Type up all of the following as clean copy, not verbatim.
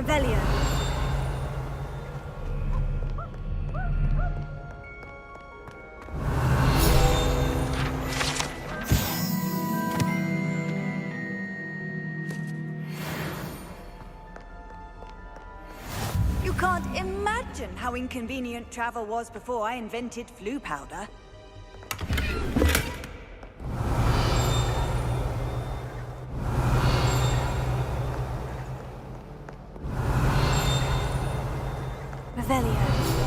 Revelio. You can't imagine how inconvenient travel was before I invented flu powder. Revelio.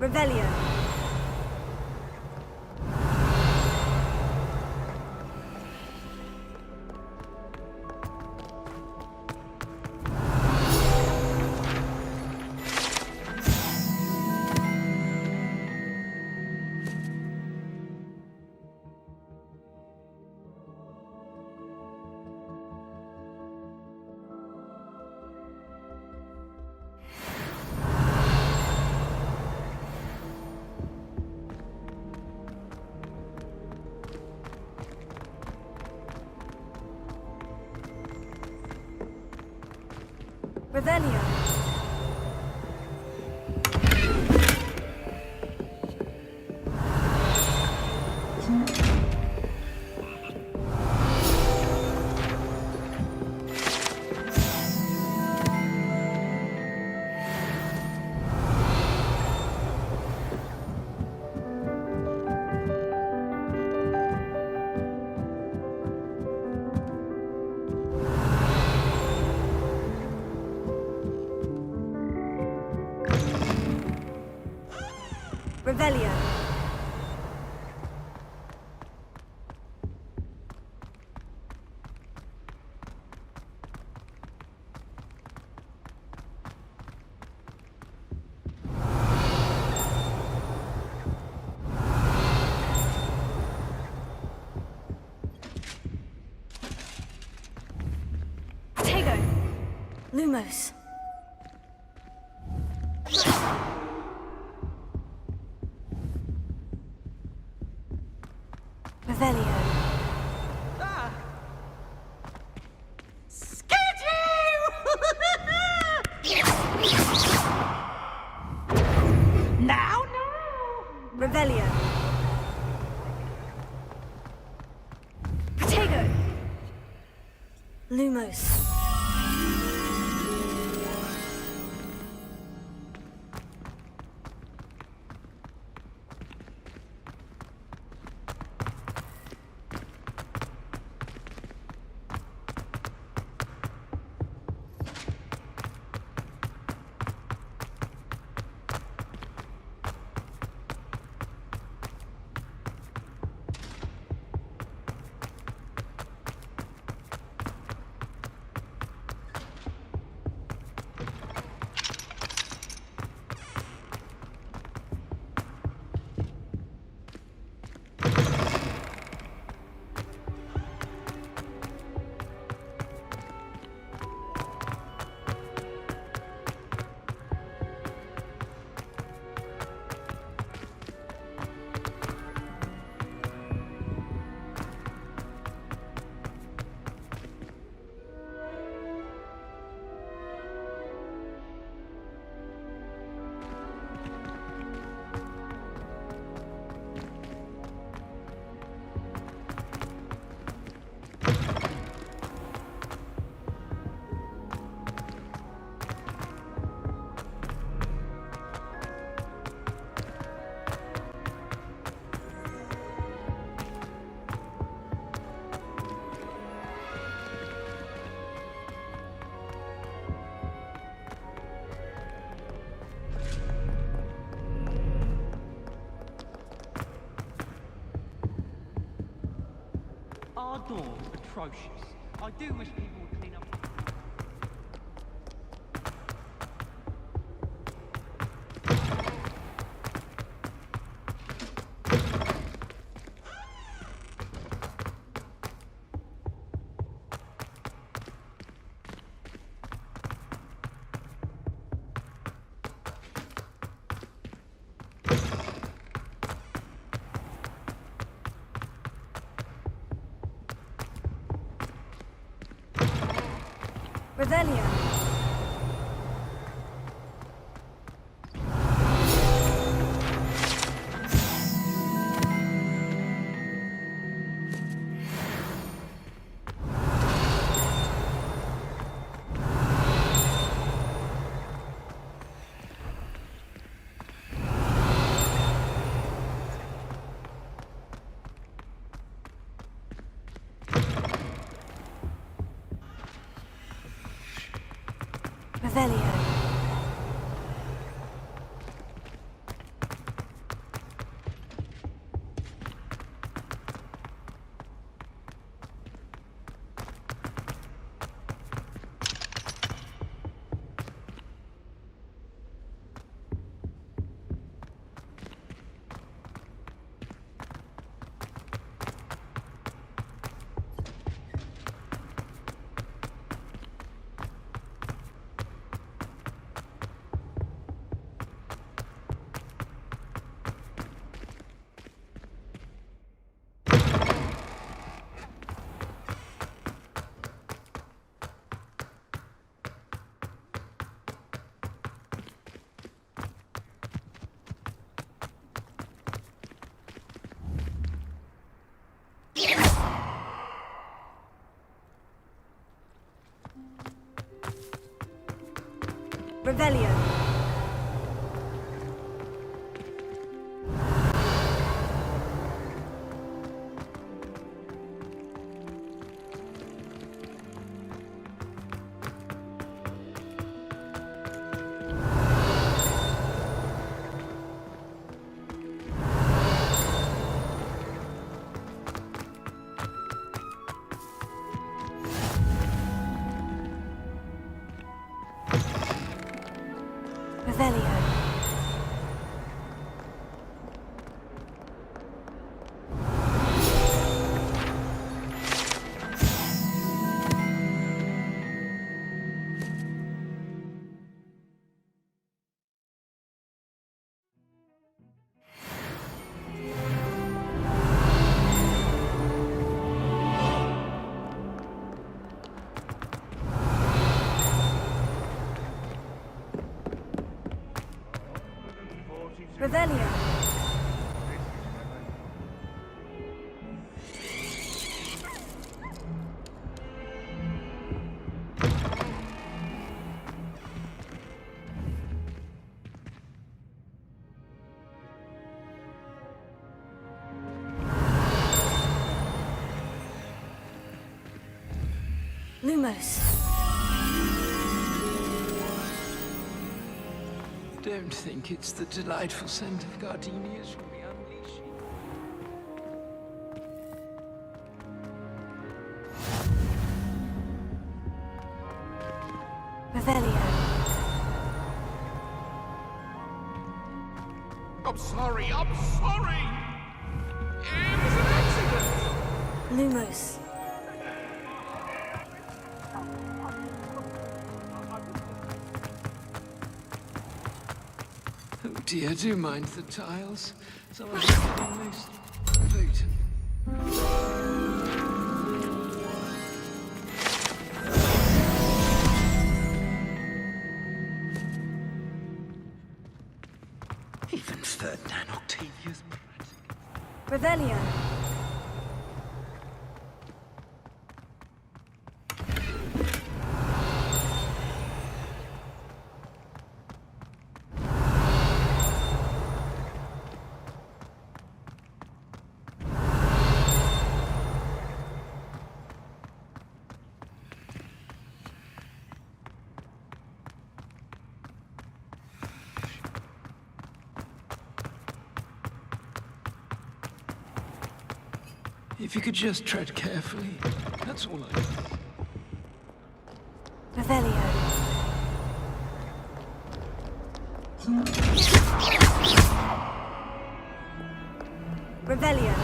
Revelio. Revelio. Revelio. Tego. Lumos. Revelio. Ah! Scared you! Now, no! Revelio. Tego. Lumos. Our door's atrocious. I do wish people would clean up. Revelio. Revelio. Revelio. Revelio. Revelio. Lumos. Don't think it's the delightful scent of gardenias from the unleashing. Revelio. I'm sorry. It was an accident. Lumos. Oh dear, do mind the tiles. Some of them are most potent. Even Ferdinand Octavius. Revelio. If you could just tread carefully, that's all I need. Revelio. Revelio.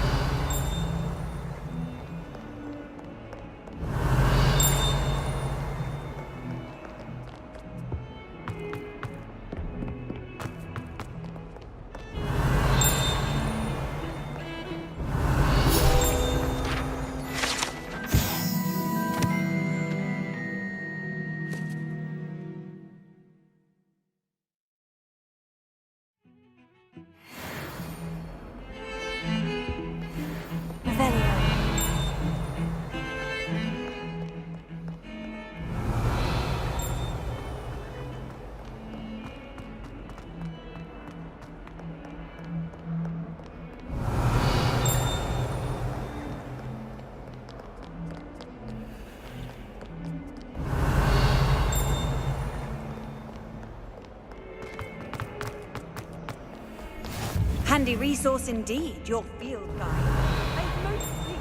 handy resource indeed, your field guide. I'm most pleased.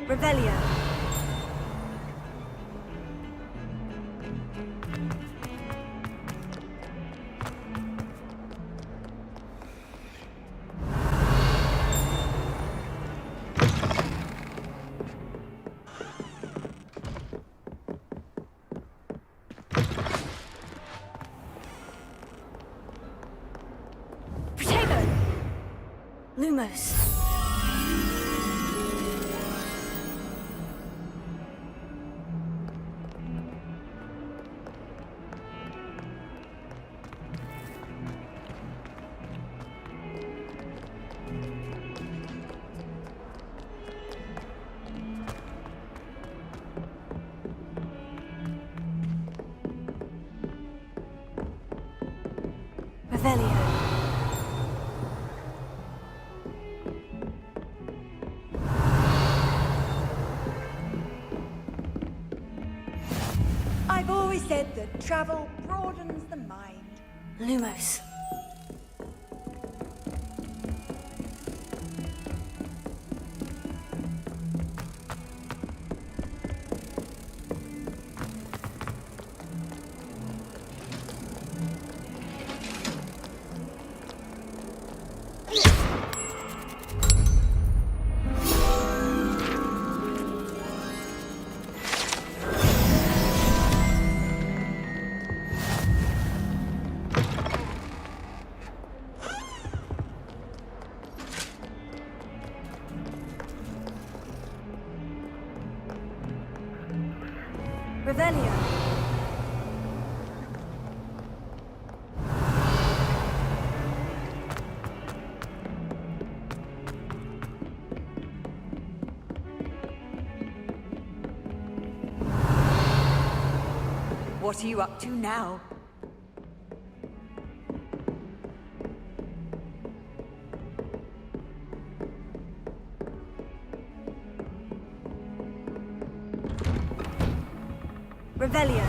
Revelio. Lumos. Revelio. I've always said that travel broadens the mind. Lumos. Revelio. What are you up to now? Revelio.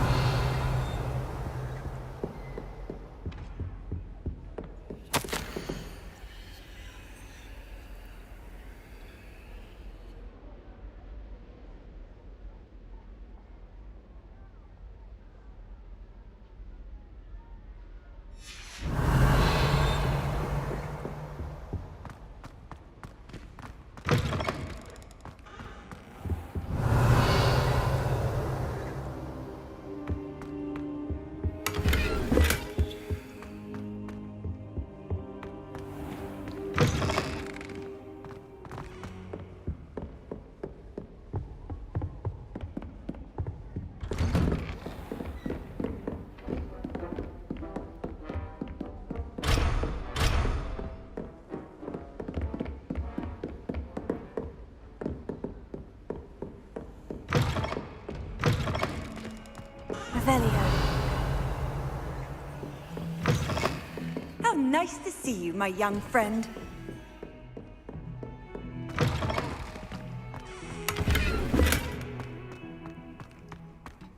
Revelio. How nice to see you, my young friend.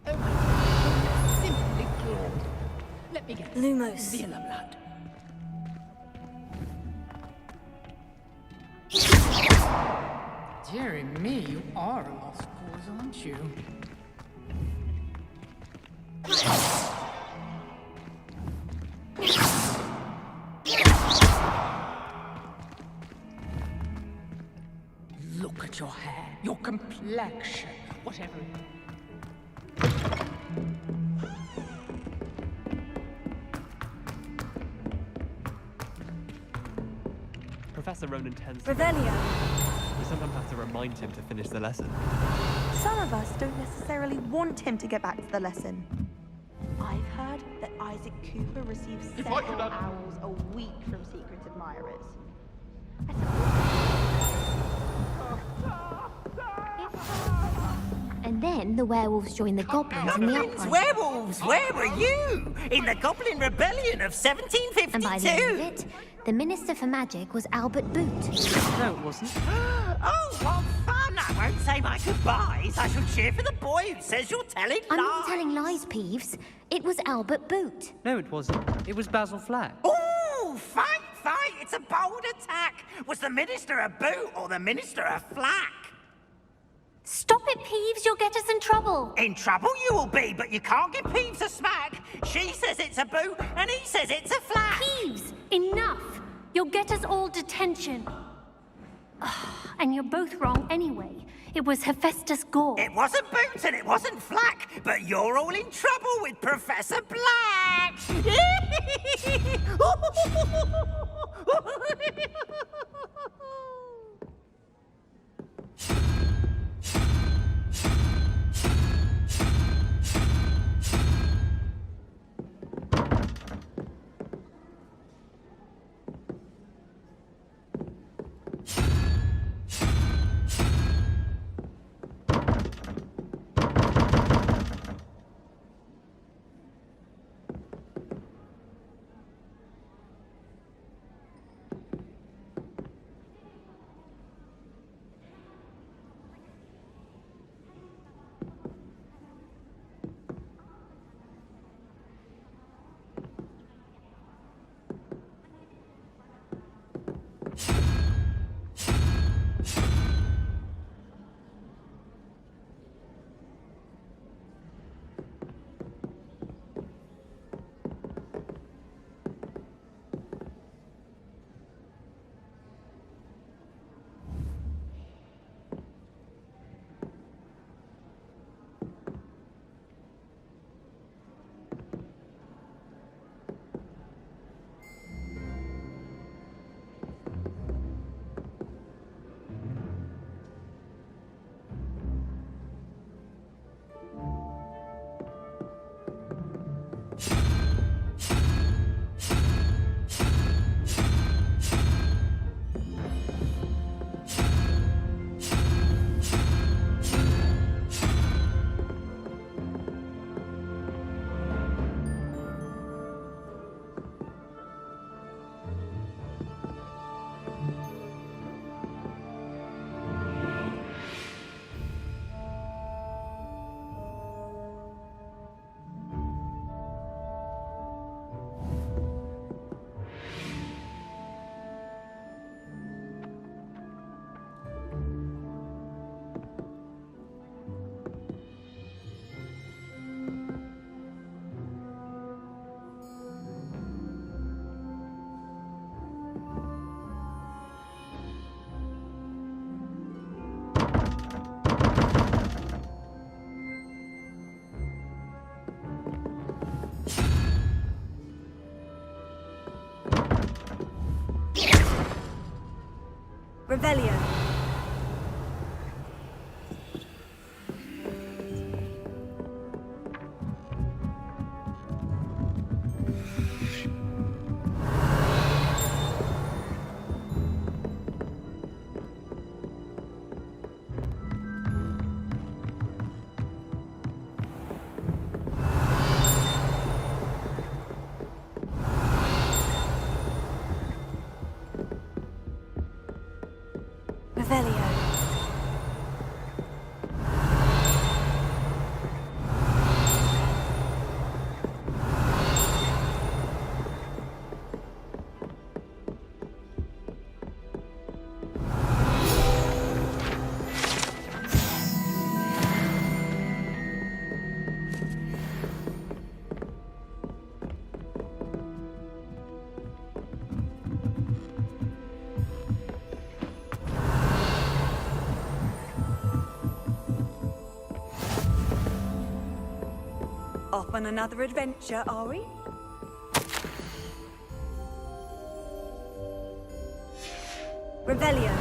Oh my God, simply glorious. Let me get Lumos. Villa blood. Dearie me, you are a lost cause, aren't you? Look at your hair, your complexion, whatever. Professor Ronan tends to... Revelio. We sometimes have to remind him to finish the lesson. Some of us don't necessarily want him to get back to the lesson. I've heard that Isaac Cooper receives If I several could owls a week from secret admirers. And then the werewolves joined the goblins in the Goblins, uprising. werewolves, where were you? In the Goblin Rebellion of 1752? And by the end of it, the Minister for Magic was Albert Boot. No, it wasn't. Oh, what fun! And I won't say my goodbyes. I shall cheer for the boy who says you're telling lies. I'm not telling lies, Peeves. It was Albert Boot. No, it wasn't. It was Basil Flack. Ooh, fight! It's a bold attack. Was the minister a boot or the minister a flack? Stop it, Peeves. You'll get us in trouble. In trouble you will be, but you can't give Peeves a smack. She says it's a boot, and he says it's a flack. Peeves, enough. You'll get us all detention. And you're both wrong anyway. It was Hephaestus Gore. It wasn't boot and it wasn't flack, but you're all in trouble with Professor Black. Revelio. Revelio. Off on another adventure, are we? Revelio.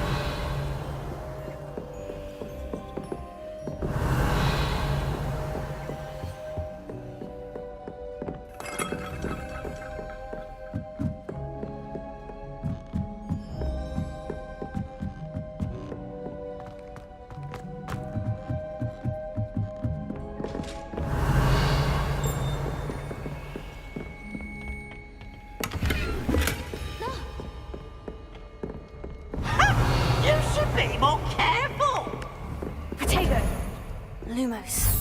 You should be more careful. Lumos.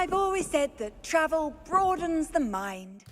I've always said that travel broadens the mind.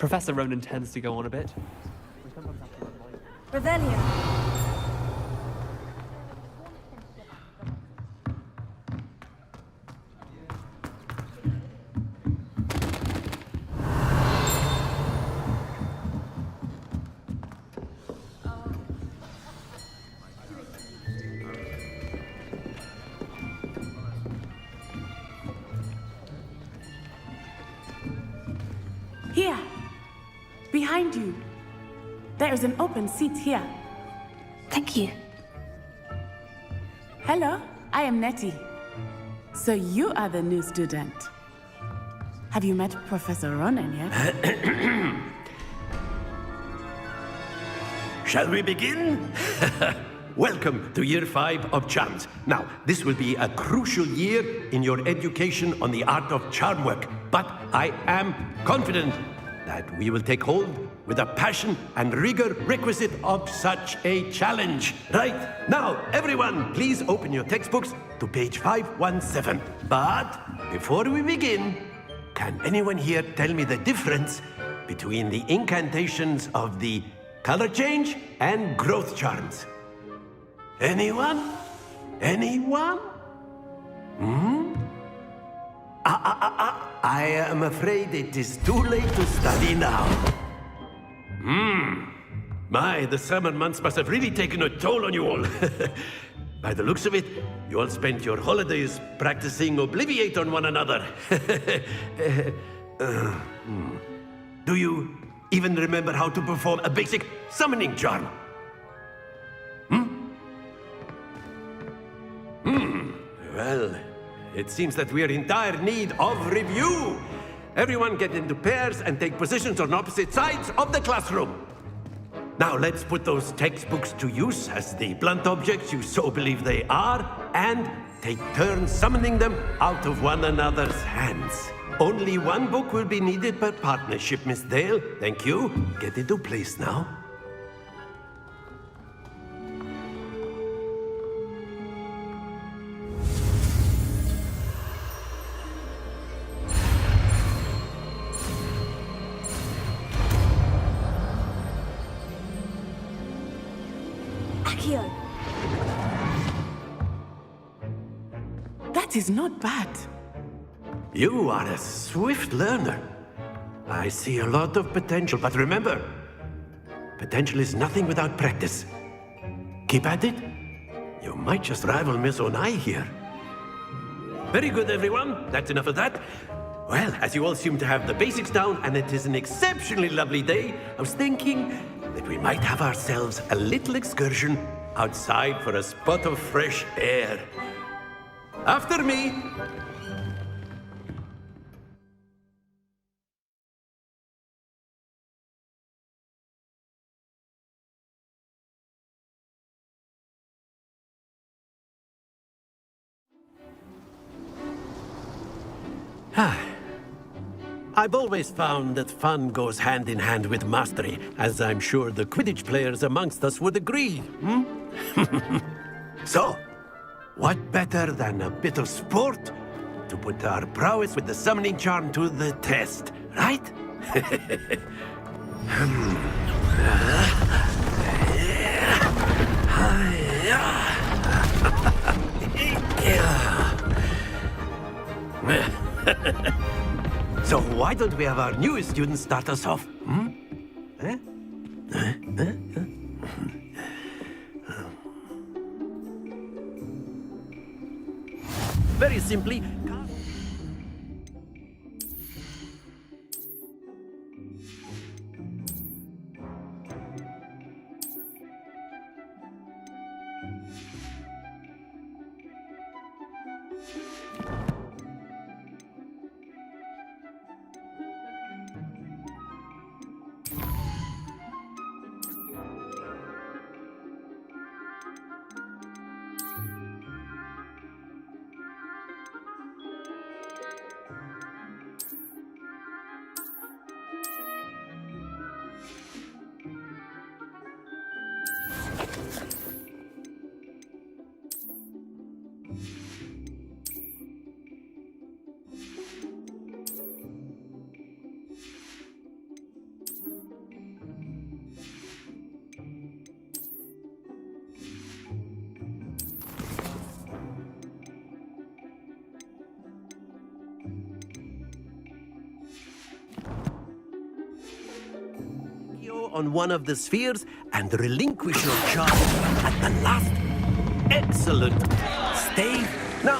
Professor Ronan tends to go on a bit. Revelio. Here, behind you. There is an open seat here. Thank you. Hello, I am Nettie. So you are the new student. Have you met Professor Ronan yet? Shall we begin? Welcome to Year 5 of Charms. Now, this will be a crucial year in your education on the art of charm work, but I am confident that we will take hold with the passion and rigor requisite of such a challenge. Right, now, everyone, please open your textbooks to page 517. But before we begin, can anyone here tell me the difference between the incantations of the color change and growth charms? Anyone? Anyone? I am afraid it is too late to study now. My, the summer months must have really taken a toll on you all. By the looks of it, you all spent your holidays practicing Obliviate on one another. Do you even remember how to perform a basic summoning charm? Well, it seems that we are in dire need of review. Everyone get into pairs and take positions on opposite sides of the classroom. Now let's put those textbooks to use as the blunt objects you so believe they are, and take turns summoning them out of one another's hands. Only one book will be needed per partnership, Miss Dale. Thank you. Get into place now. Accio. That is not bad. You are a swift learner. I see a lot of potential, but remember, potential is nothing without practice. Keep at it. You might just rival Miss Onai here. Very good, everyone. That's enough of that. Well, as you all seem to have the basics down, and it is an exceptionally lovely day, I was thinking that we might have ourselves a little excursion outside for a spot of fresh air. After me. I've always found that fun goes hand in hand with mastery, as I'm sure the Quidditch players amongst us would agree. So, what better than a bit of sport to put our prowess with the summoning charm to the test, right? So why don't we have our newest student start us off? Very simply, on one of the spheres and relinquish your charge at the last. Excellent. Stay. Now,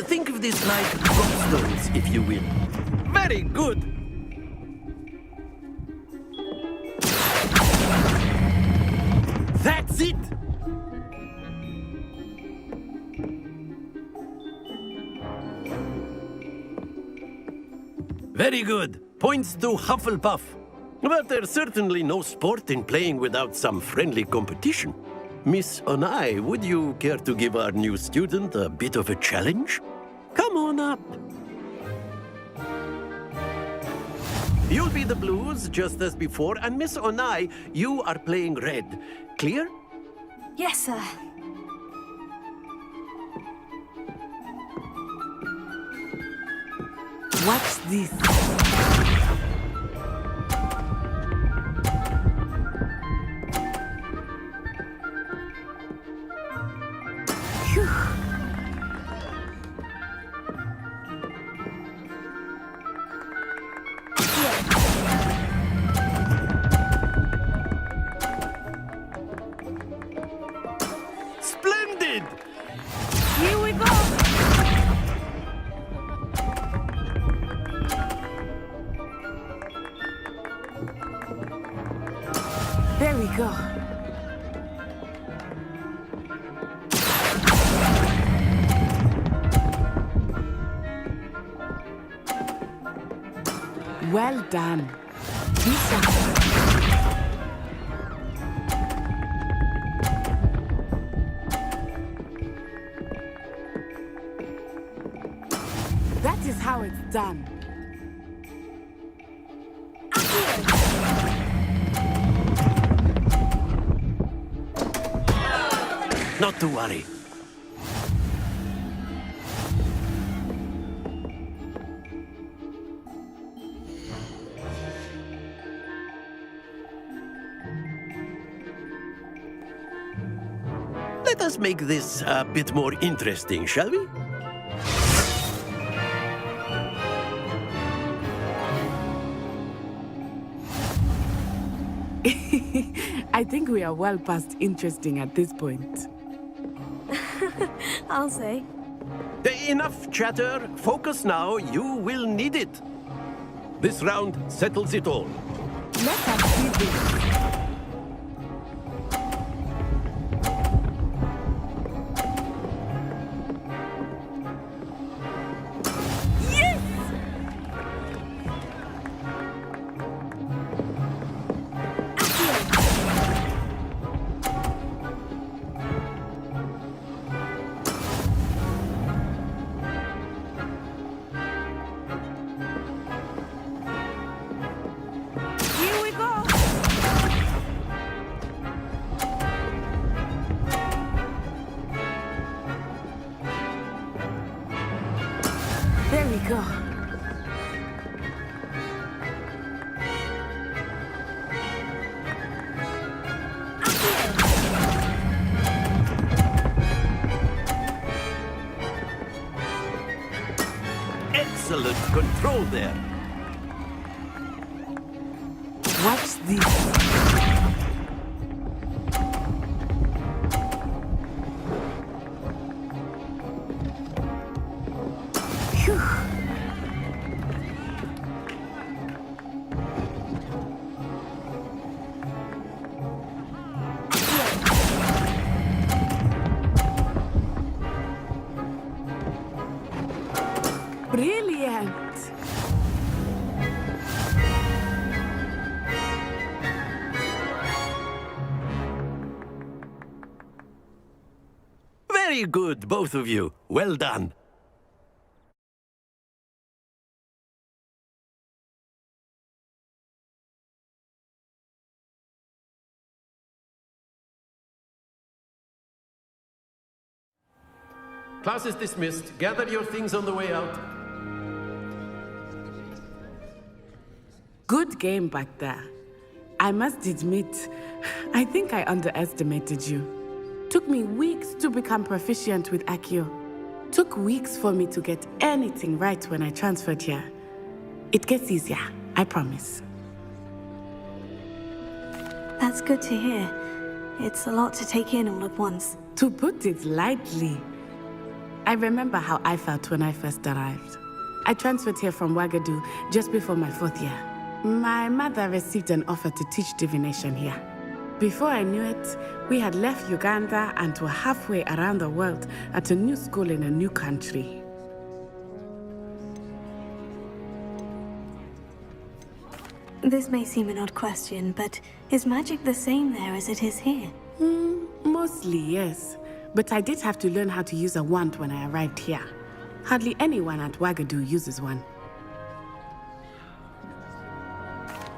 think of this like gobstones, if you will. Very good. That's it. Very good. Points to Hufflepuff. But there's certainly no sport in playing without some friendly competition. Miss Onai, would you care to give our new student a bit of a challenge? Come on up. You'll be the blues, just as before, and Miss Onai, you are playing red. Clear? Yes, sir. Watch this. Splendid! There we go. Well done. That is how it's done. Not to worry. Let us make this a bit more interesting, shall we? I think we are well past interesting at this point. I'll say. Enough chatter. Focus now. You will need it. This round settles it all. Let us see this. There we go. Excellent control there. Watch this. Brilliant! Very good, both of you. Well done. Class is dismissed. Gather your things on the way out. Good game back there. I must admit, I think I underestimated you. Took me weeks to become proficient with Accio. Took weeks for me to get anything right when I transferred here. It gets easier, I promise. That's good to hear. It's a lot to take in all at once. To put it lightly, I remember how I felt when I first arrived. I transferred here from Ouagadougou just before my 4th year. My mother received an offer to teach divination here. Before I knew it, we had left Uganda and were halfway around the world at a new school in a new country. This may seem an odd question, but is magic the same there as it is here? Mostly, yes. But I did have to learn how to use a wand when I arrived here. Hardly anyone at Ouagadougou uses one.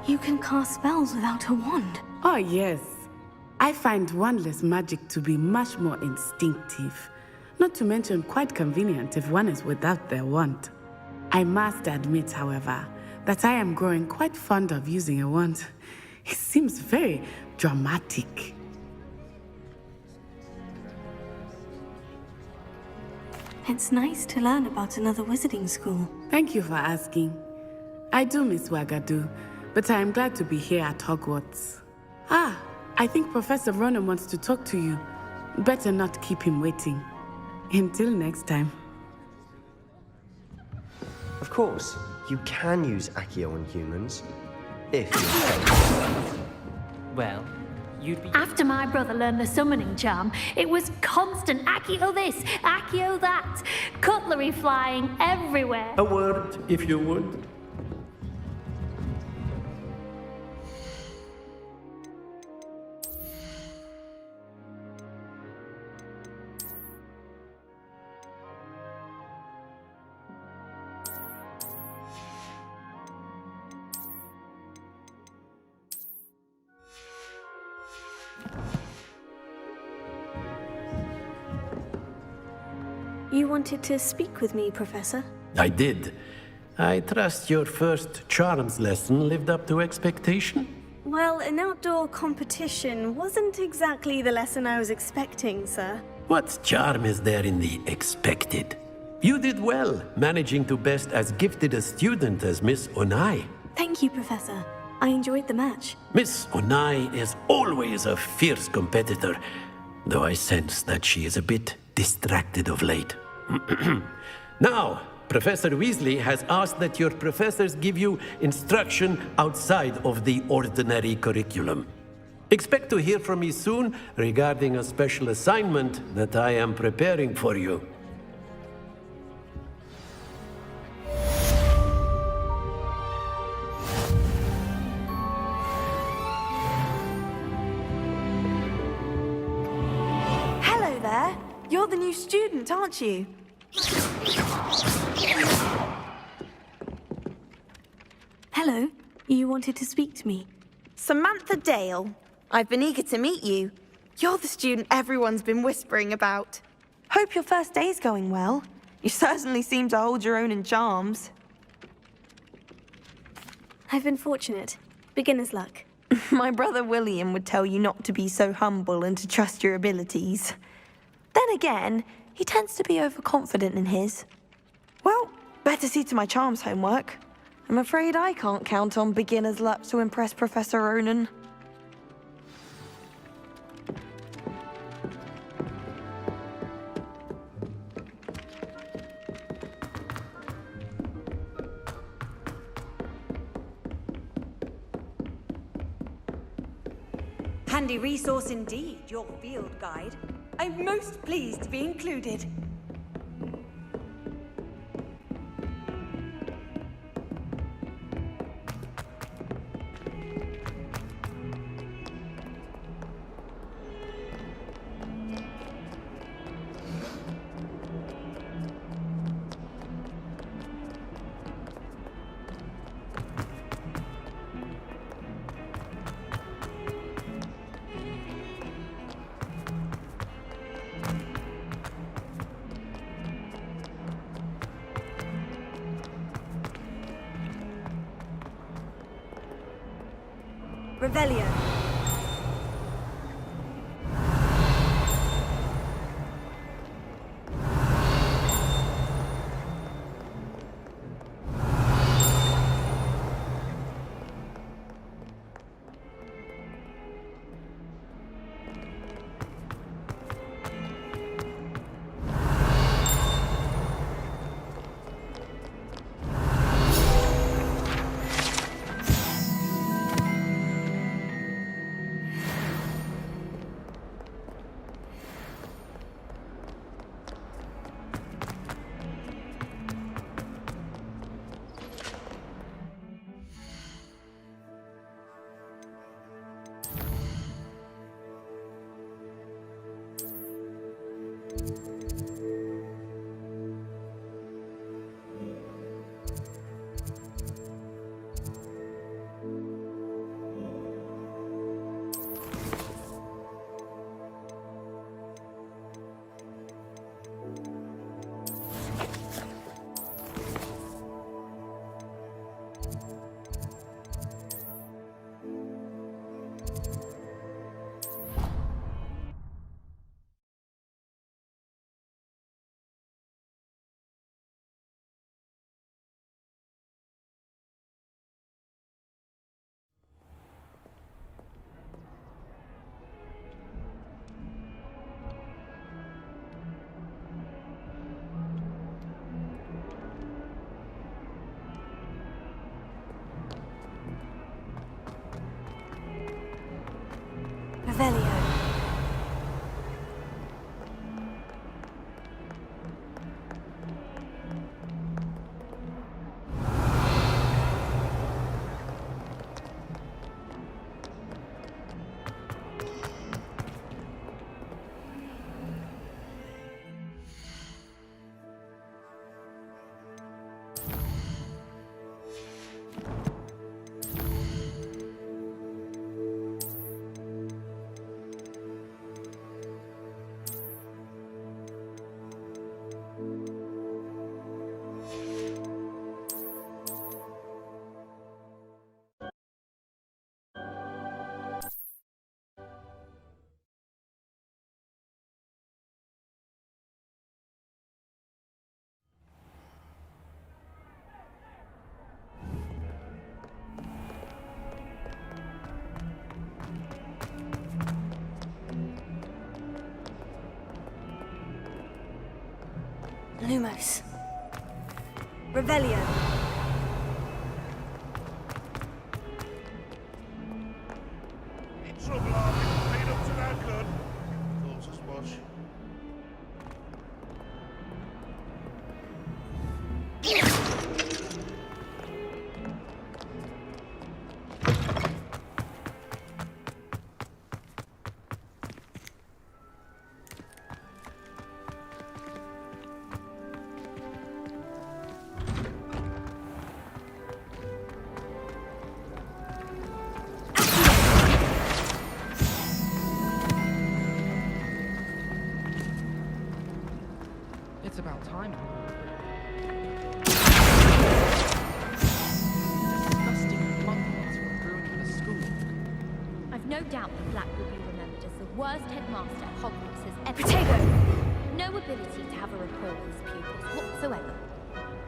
You can cast spells without a wand. Oh, yes. I find wandless magic to be much more instinctive. Not to mention quite convenient if one is without their wand. I must admit, however, that I am growing quite fond of using a wand. It seems very dramatic. It's nice to learn about another wizarding school. Thank you for asking. I do miss Ouagadougou, but I am glad to be here at Hogwarts. Ah, I think Professor Ronan wants to talk to you. Better not keep him waiting. Until next time. Of course, you can use Accio on humans, if you say. Well, you'd be... After my brother learned the summoning charm, it was constant Accio this, Accio that, cutlery flying everywhere. A word, if you would. You wanted to speak with me, Professor? I did. I trust your first charms lesson lived up to expectation? Well, an outdoor competition wasn't exactly the lesson I was expecting, sir. What charm is there in the expected? You did well, managing to best as gifted a student as Miss Onai. Thank you, Professor. I enjoyed the match. Miss Onai is always a fierce competitor, though I sense that she is a bit distracted of late. Now, Professor Weasley has asked that your professors give you instruction outside of the ordinary curriculum. Expect to hear from me soon regarding a special assignment that I am preparing for you. Hello there. You're the new student, aren't you? Hello. You wanted to speak to me? Samantha Dale. I've been eager to meet you. You're the student everyone's been whispering about. Hope your first day's going well. You certainly seem to hold your own in charms. I've been fortunate. Beginner's luck. My brother William would tell you not to be so humble and to trust your abilities. Then again, he tends to be overconfident in his. Well, better see to my charms homework. I'm afraid I can't count on beginner's luck to impress Professor Ronan. Handy resource indeed, your field guide. I'm most pleased to be included. Revelio. Revelio. Lumos. Revelio. In trouble, are we? Ain't up to that good. Thought as much. It's about time. Disgusting monkeys were ruining the school. I've no doubt that Black will be remembered as the worst headmaster Hogwarts has ever Potato! No ability to have a rapport with his pupils whatsoever.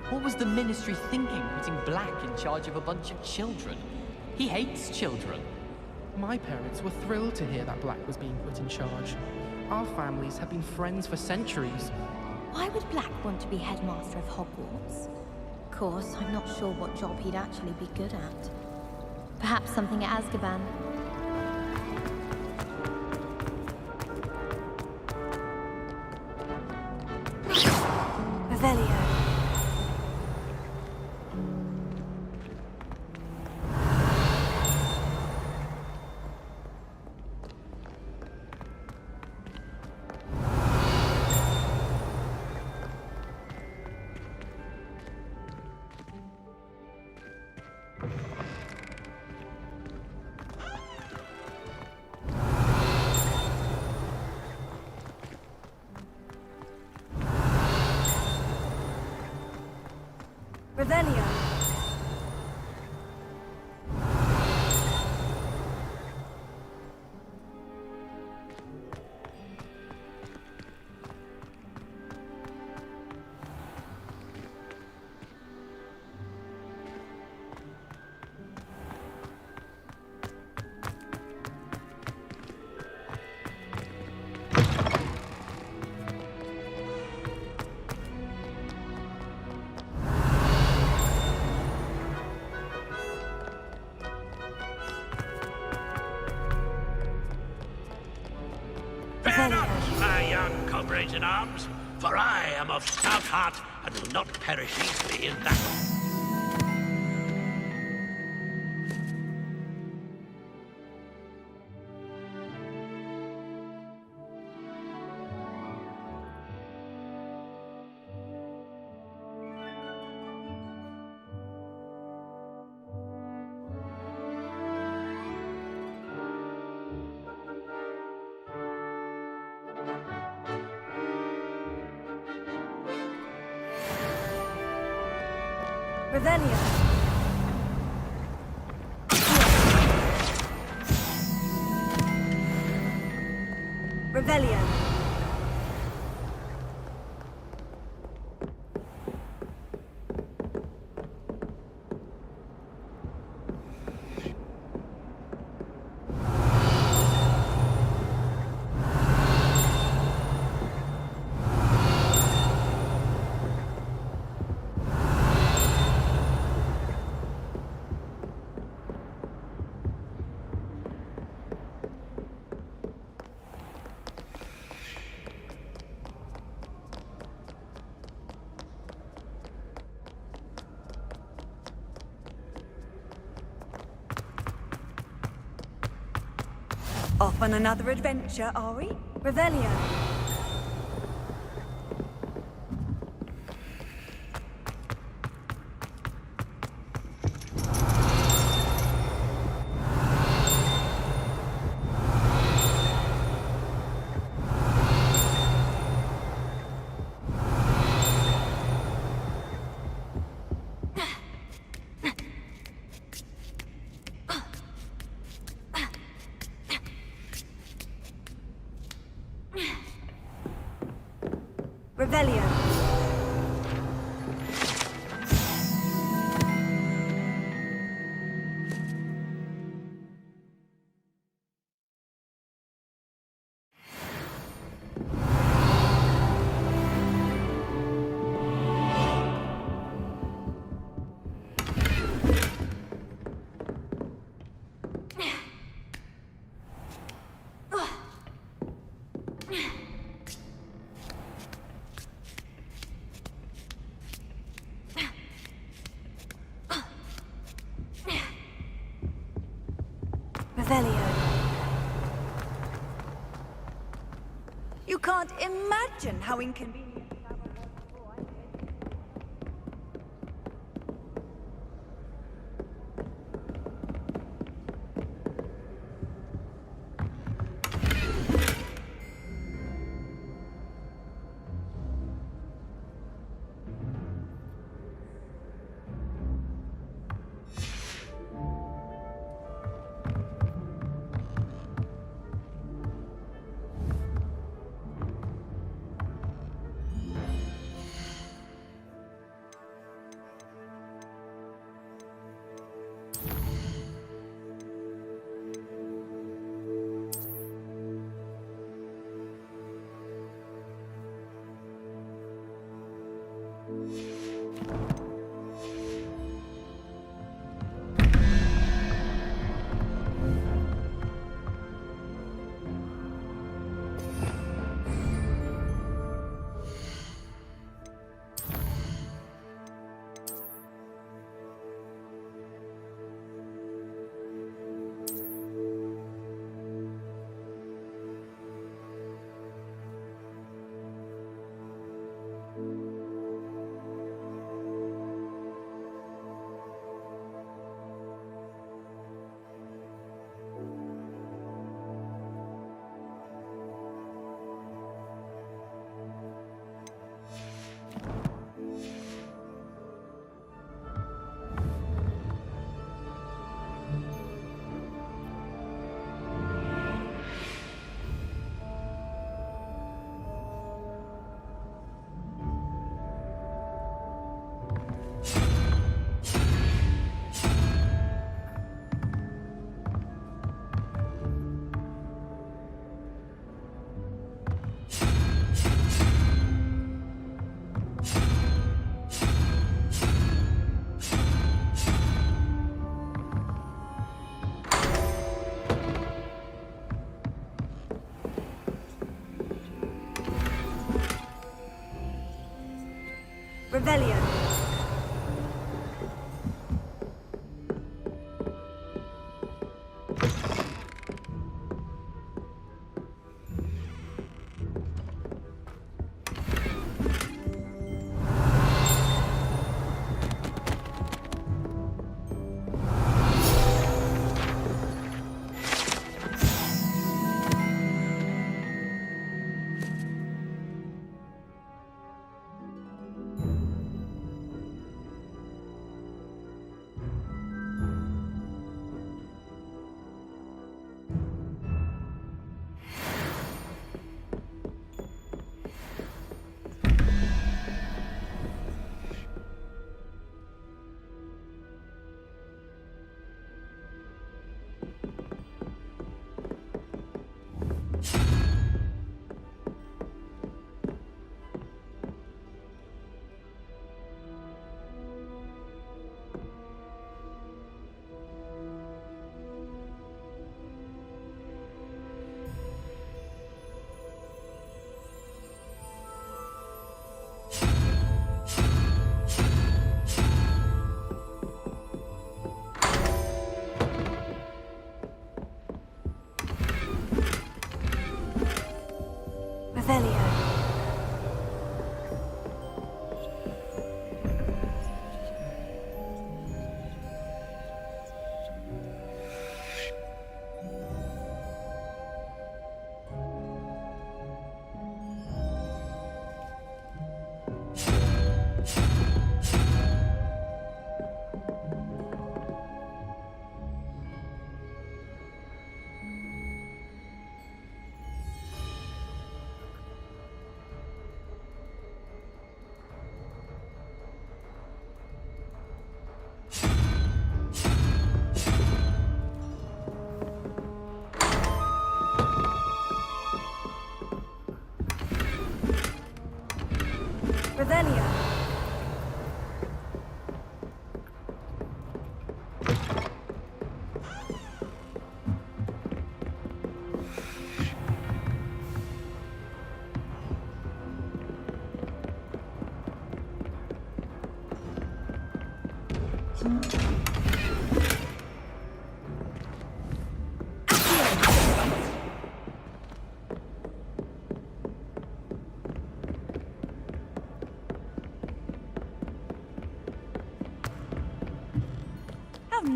What was the Ministry thinking, putting Black in charge of a bunch of children? He hates children. My parents were thrilled to hear that Black was being put in charge. Our families have been friends for centuries. Why would Black want to be headmaster of Hogwarts? Of course, I'm not sure what job he'd actually be good at. Perhaps something at Azkaban. Revelio. Revelio. Fear not, my young comrades in arms, for I am of stout heart and will not perish easily in battle. Revelio. Revelio. Off on another adventure, are we? Revelio. Revelio. You can't imagine how inconvenient that was before I did. Revelio.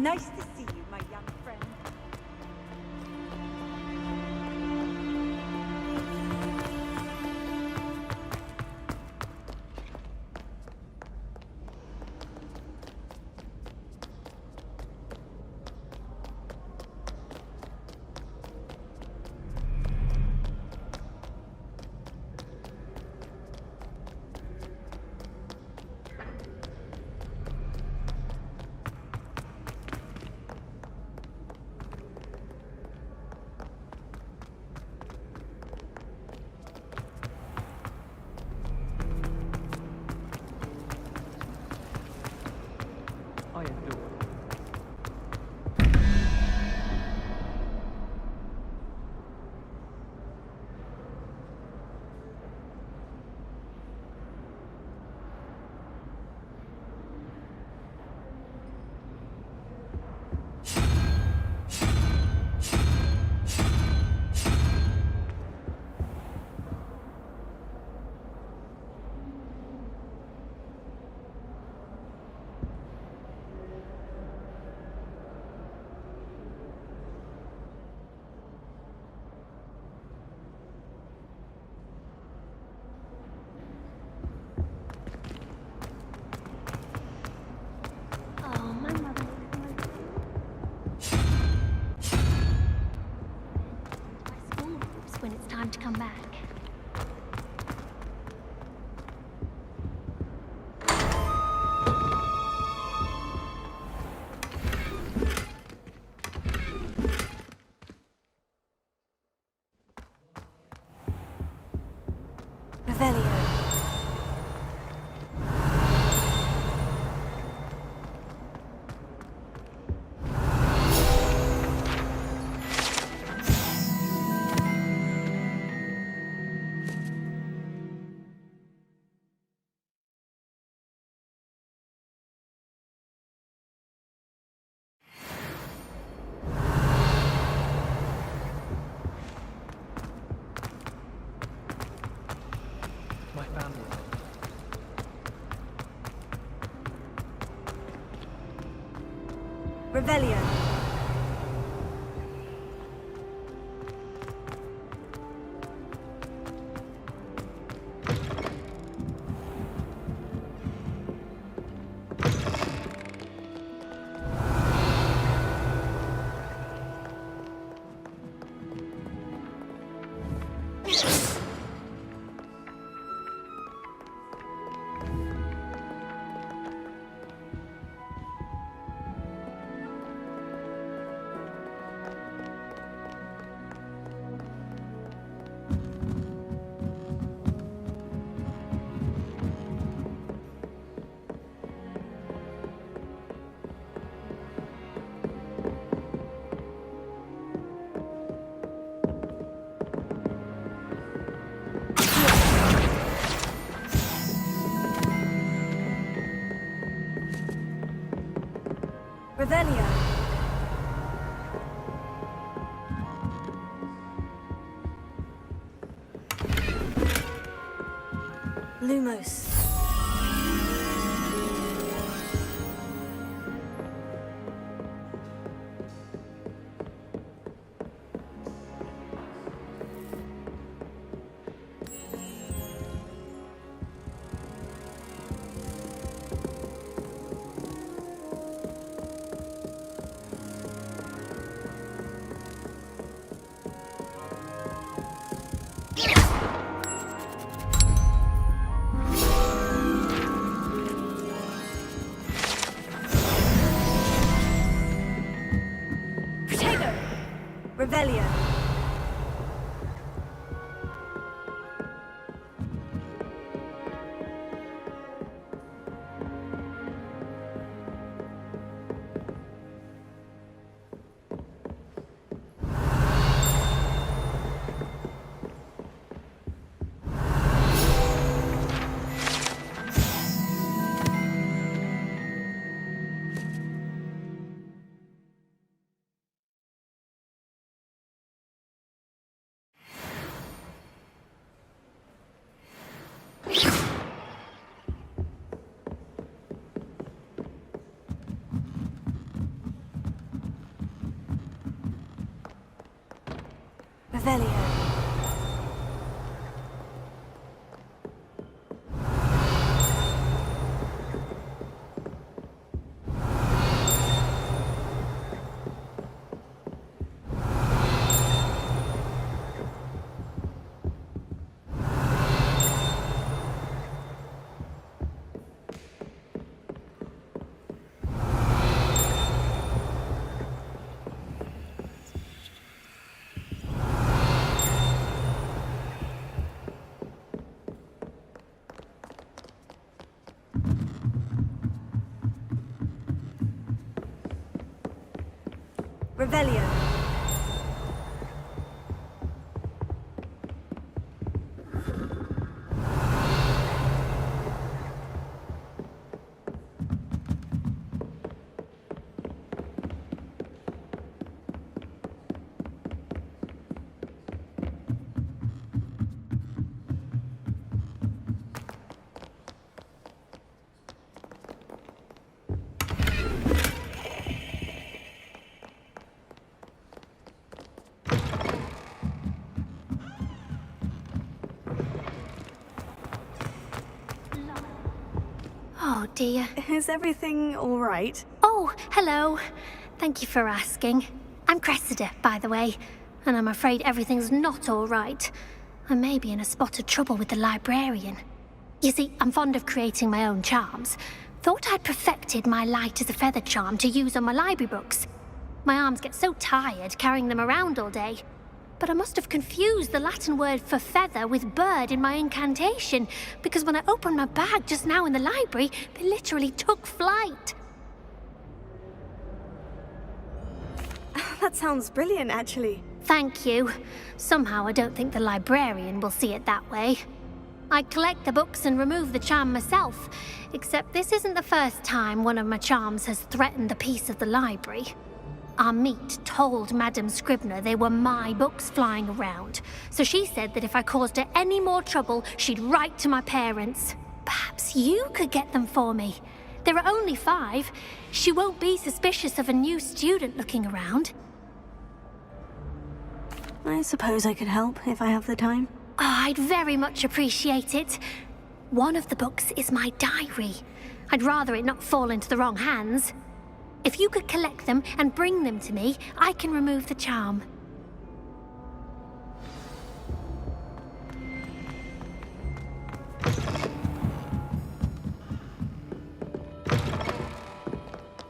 Nice to see you, my young friend. I adore it. Oh, my mother my school groups when it's time to come back. Revelio. My family. Revelio. Revelio. Lumos. Revelio. Revelio. Revelio. Oh dear. Is everything all right? Oh, hello. Thank you for asking. I'm Cressida, by the way, and I'm afraid everything's not all right. I may be in a spot of trouble with the librarian. You see, I'm fond of creating my own charms. Thought I'd perfected my light as a feather charm to use on my library books. My arms get so tired carrying them around all day. But I must have confused the Latin word for feather with bird in my incantation, because when I opened my bag just now in the library, they literally took flight. That sounds brilliant, actually. Thank you. Somehow I don't think the librarian will see it that way. I collect the books and remove the charm myself, except this isn't the first time one of my charms has threatened the peace of the library. Our meet told Madame Scribner they were my books flying around, so she said that if I caused her any more trouble, she'd write to my parents. Perhaps you could get them for me. There are only 5. She won't be suspicious of a new student looking around. I suppose I could help if I have the time. Oh, I'd very much appreciate it. One of the books is my diary. I'd rather it not fall into the wrong hands. If you could collect them and bring them to me, I can remove the charm.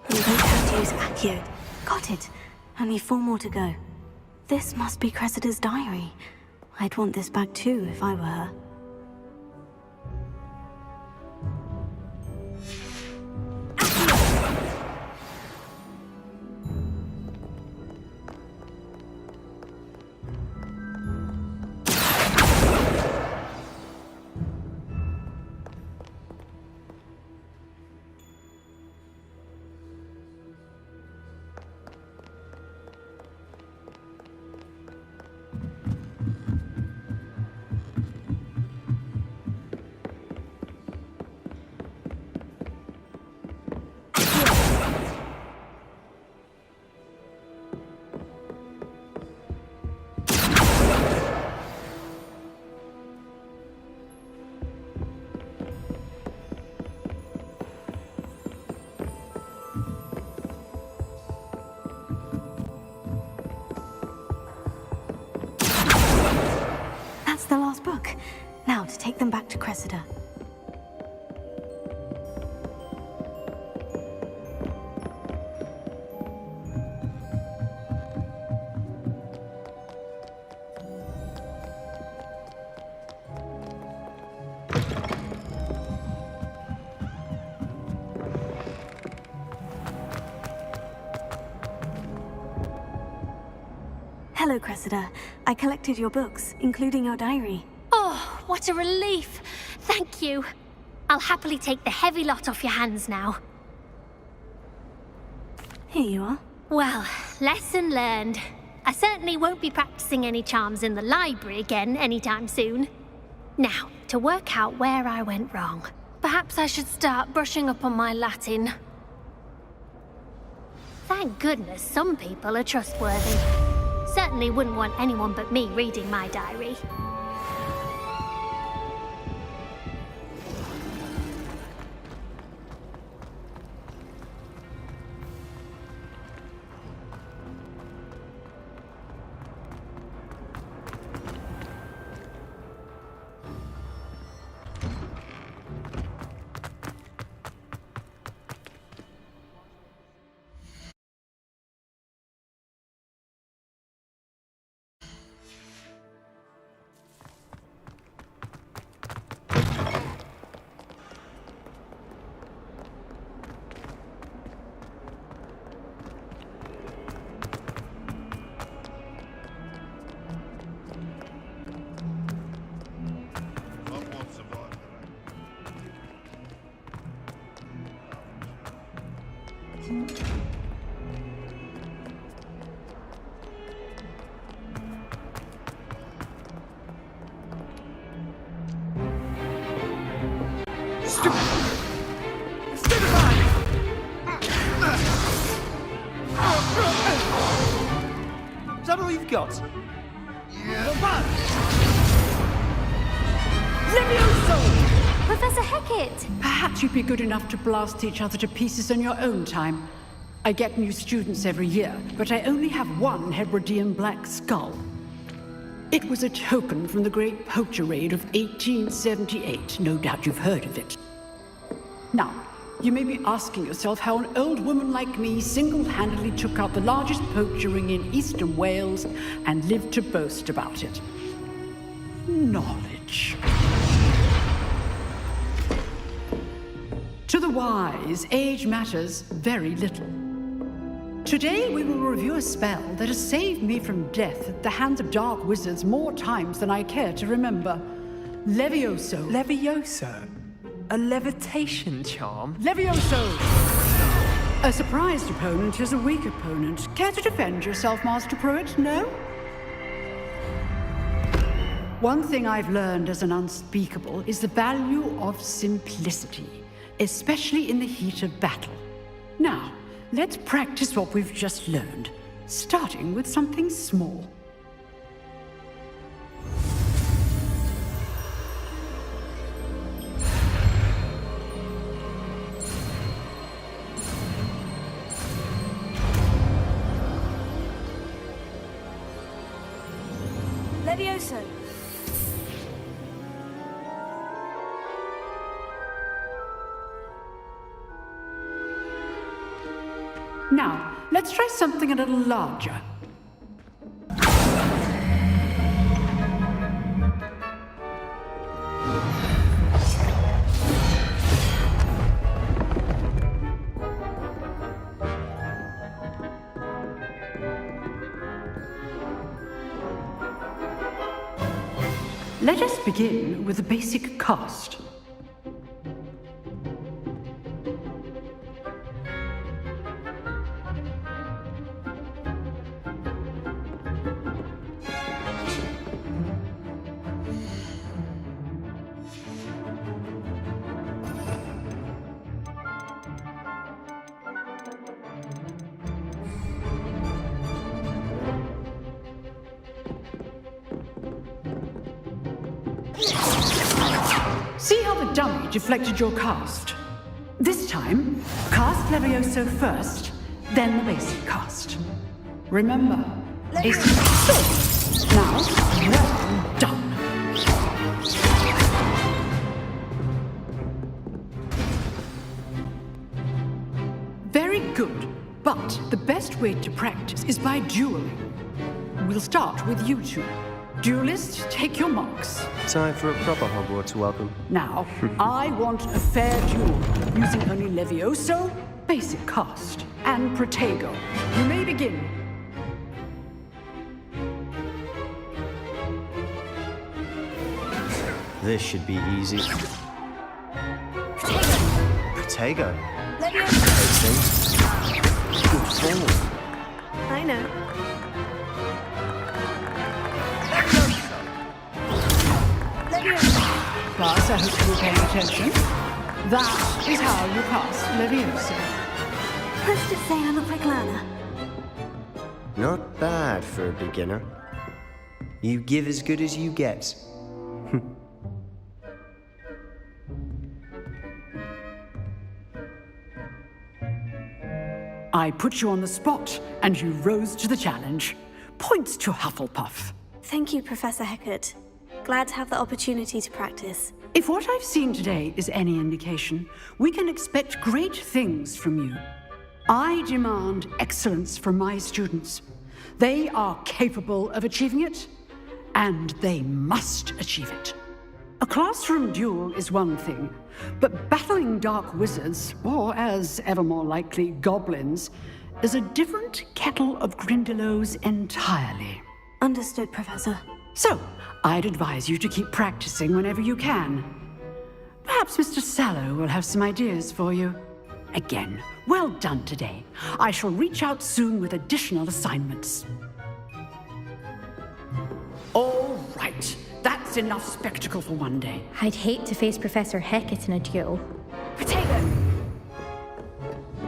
Use Accio. Got it. Only 4 more to go. This must be Cressida's diary. I'd want this back too if I were her. The last book. Now to take them back to Cressida. Hello, Cressida. I collected your books, including your diary. Oh, what a relief. Thank you. I'll happily take the heavy lot off your hands now. Here you are. Well, lesson learned. I certainly won't be practicing any charms in the library again anytime soon. Now, to work out where I went wrong. Perhaps I should start brushing up on my Latin. Thank goodness some people are trustworthy. Certainly wouldn't want anyone but me reading my diary. Is that all you've got? Professor Hecat! Perhaps you'd be good enough to blast each other to pieces on your own time. I get new students every year, but I only have one Hebridean black skull. It was a token from the Great Poacher Raid of 1878. No doubt you've heard of it. Now, you may be asking yourself how an old woman like me single-handedly took out the largest poacher ring in eastern Wales and lived to boast about it. Knowledge. To the wise, age matters very little. Today we will review a spell that has saved me from death at the hands of dark wizards more times than I care to remember. Levioso. Levioso? A levitation charm? Levioso! A surprised opponent is a weak opponent. Care to defend yourself, Master Pruitt? No? One thing I've learned as an unspeakable is the value of simplicity, especially in the heat of battle. Now, let's practice what we've just learned, starting with something small. Levioso. Now, let's try something a little larger. Let us begin with a basic cast. See how the dummy deflected your cast? This time, cast Levioso first, then the basic cast. Remember, basic cast. Now, well done. Very good, but the best way to practice is by dueling. We'll start with you two. Duelists, take your marks. Time for a proper Hogwarts welcome. Now, I want a fair duel, using only Levioso, basic cast, and Protego. You may begin. This should be easy. Protego. Levioso. Good form. I know. Class, I hope you were paying attention. That is how you cast Levioso. Let's just say I'm a quick learner. Not bad for a beginner. You give as good as you get. I put you on the spot, and you rose to the challenge. Points to Hufflepuff. Thank you, Professor Howgart. Glad to have the opportunity to practice. If what I've seen today is any indication, we can expect great things from you. I demand excellence from my students. They are capable of achieving it, and they must achieve it. A classroom duel is one thing, but battling dark wizards, or as ever more likely, goblins, is a different kettle of Grindylows entirely. Understood, Professor. So, I'd advise you to keep practicing whenever you can. Perhaps Mr. Sallow will have some ideas for you. Again, well done today. I shall reach out soon with additional assignments. All right. That's enough spectacle for one day. I'd hate to face Professor Hecate in a duel. Protego!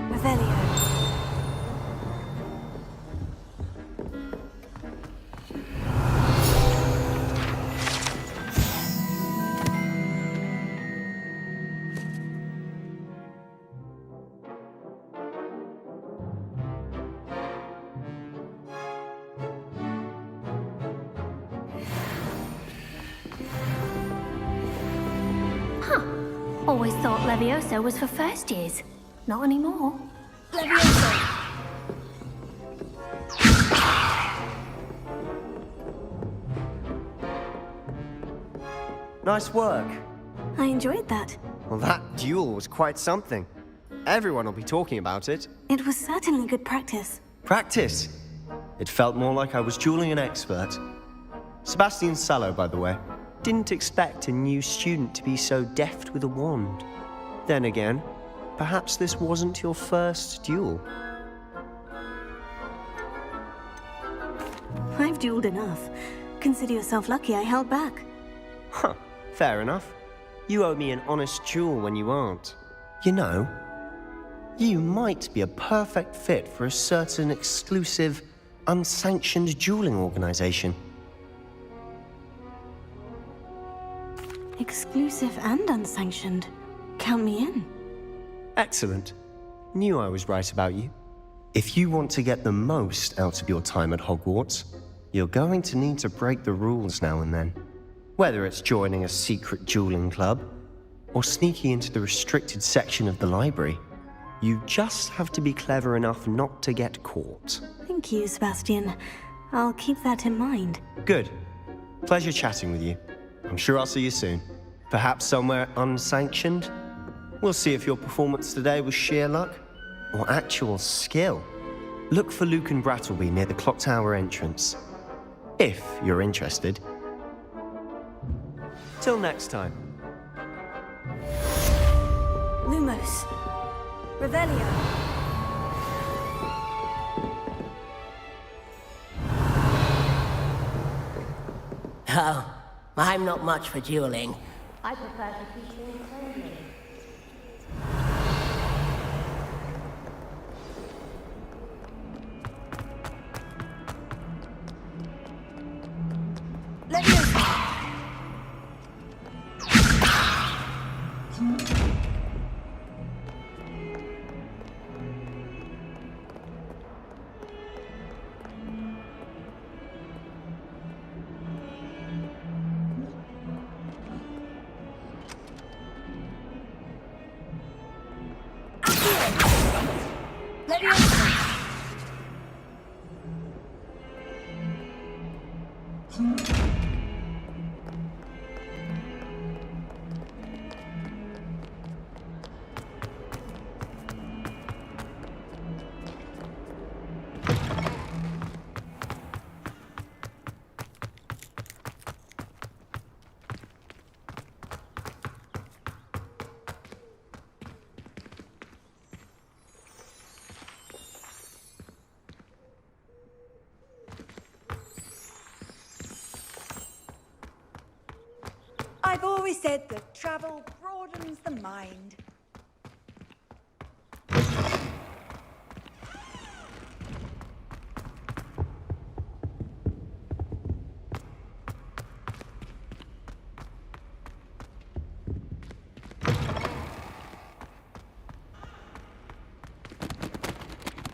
Revelio. Always thought Levioso was for first years. Not anymore. Levioso! Nice work. I enjoyed that. Well, that duel was quite something. Everyone will be talking about it. It was certainly good practice. Practice? It felt more like I was dueling an expert. Sebastian Sallow, by the way. Didn't expect a new student to be so deft with a wand. Then again, perhaps this wasn't your first duel. I've dueled enough. Consider yourself lucky I held back. Huh, fair enough. You owe me an honest duel when you aren't. You know, you might be a perfect fit for a certain exclusive, unsanctioned dueling organization. Exclusive and unsanctioned. Count me in. Excellent. Knew I was right about you. If you want to get the most out of your time at Hogwarts, you're going to need to break the rules now and then. Whether it's joining a secret dueling club, or sneaking into the restricted section of the library, you just have to be clever enough not to get caught. Thank you, Sebastian. I'll keep that in mind. Good. Pleasure chatting with you. I'm sure I'll see you soon. Perhaps somewhere unsanctioned? We'll see if your performance today was sheer luck or actual skill. Look for Luke and Brattleby near the clock tower entrance. If you're interested. Till next time. Lumos. Revelio. Oh, I'm not much for dueling. I prefer to keep things friendly. I've always said that travel broadens the mind.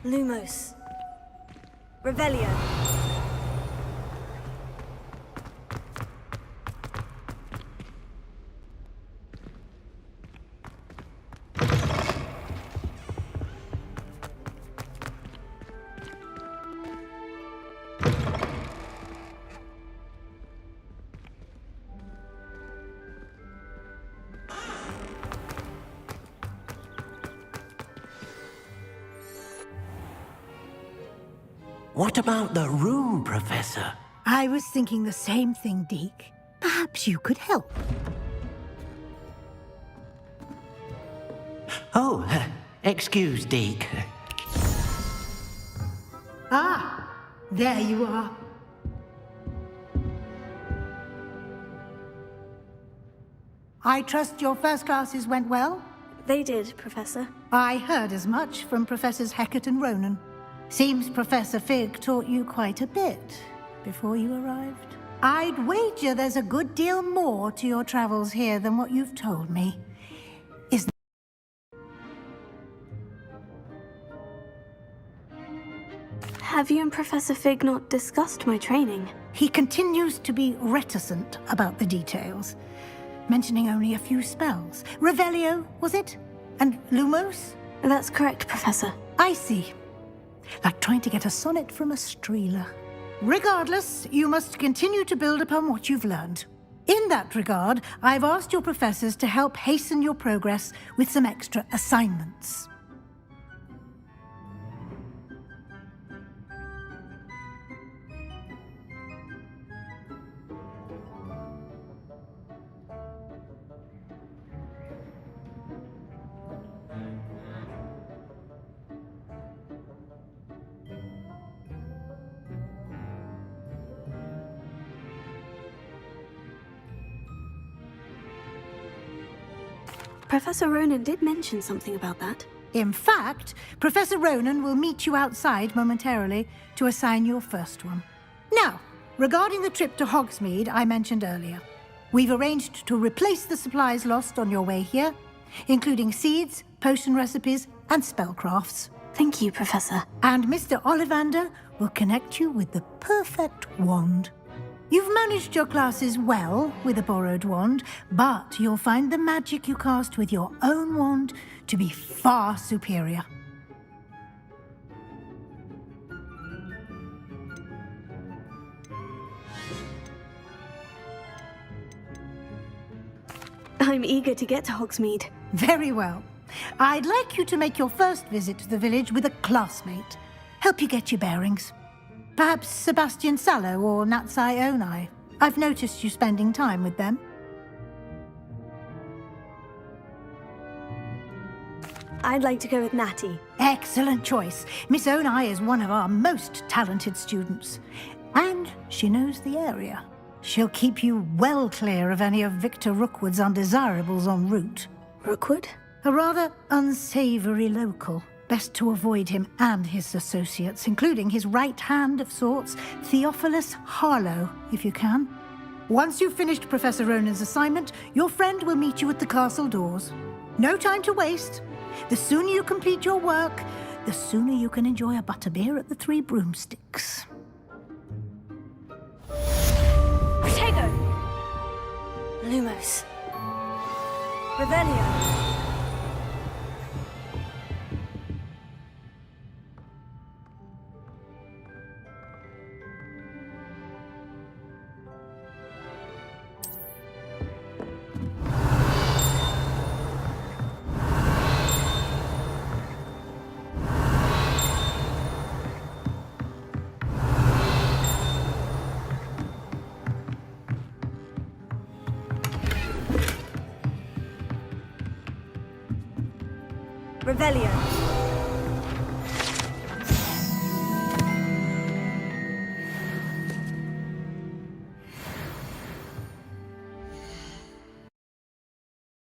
Lumos. Revelio. What about the room, Professor? I was thinking the same thing, Deke. Perhaps you could help. Oh, excuse, Deke. Ah, there you are. I trust your first classes went well? They did, Professor. I heard as much from Professors Howgart and Ronan. Seems Professor Fig taught you quite a bit before you arrived. I'd wager there's a good deal more to your travels here than what you've told me. Isn't Have you and Professor Fig not discussed my training? He continues to be reticent about the details, mentioning only a few spells. Revelio, was it? And Lumos? That's correct, Professor. I see. Like trying to get a sonnet from a streeler. Regardless, you must continue to build upon what you've learned. In that regard, I've asked your professors to help hasten your progress with some extra assignments. Professor Ronan did mention something about that. In fact, Professor Ronan will meet you outside momentarily to assign your first one. Now, regarding the trip to Hogsmeade I mentioned earlier, we've arranged to replace the supplies lost on your way here, including seeds, potion recipes, and spellcrafts. Thank you, Professor. And Mr. Ollivander will connect you with the perfect wand. You've managed your classes well with a borrowed wand, but you'll find the magic you cast with your own wand to be far superior. I'm eager to get to Hogsmeade. Very well. I'd like you to make your first visit to the village with a classmate. Help you get your bearings. Perhaps Sebastian Sallow or Natsai Onai. I've noticed you spending time with them. I'd like to go with Natty. Excellent choice. Miss Onai is one of our most talented students. And she knows the area. She'll keep you well clear of any of Victor Rookwood's undesirables en route. Rookwood? A rather unsavory local. Best to avoid him and his associates, including his right hand of sorts, Theophilus Harlow, if you can. Once you've finished Professor Ronan's assignment, your friend will meet you at the castle doors. No time to waste. The sooner you complete your work, the sooner you can enjoy a butterbeer at the Three Broomsticks. Protego! Lumos. Revelio. Revelio.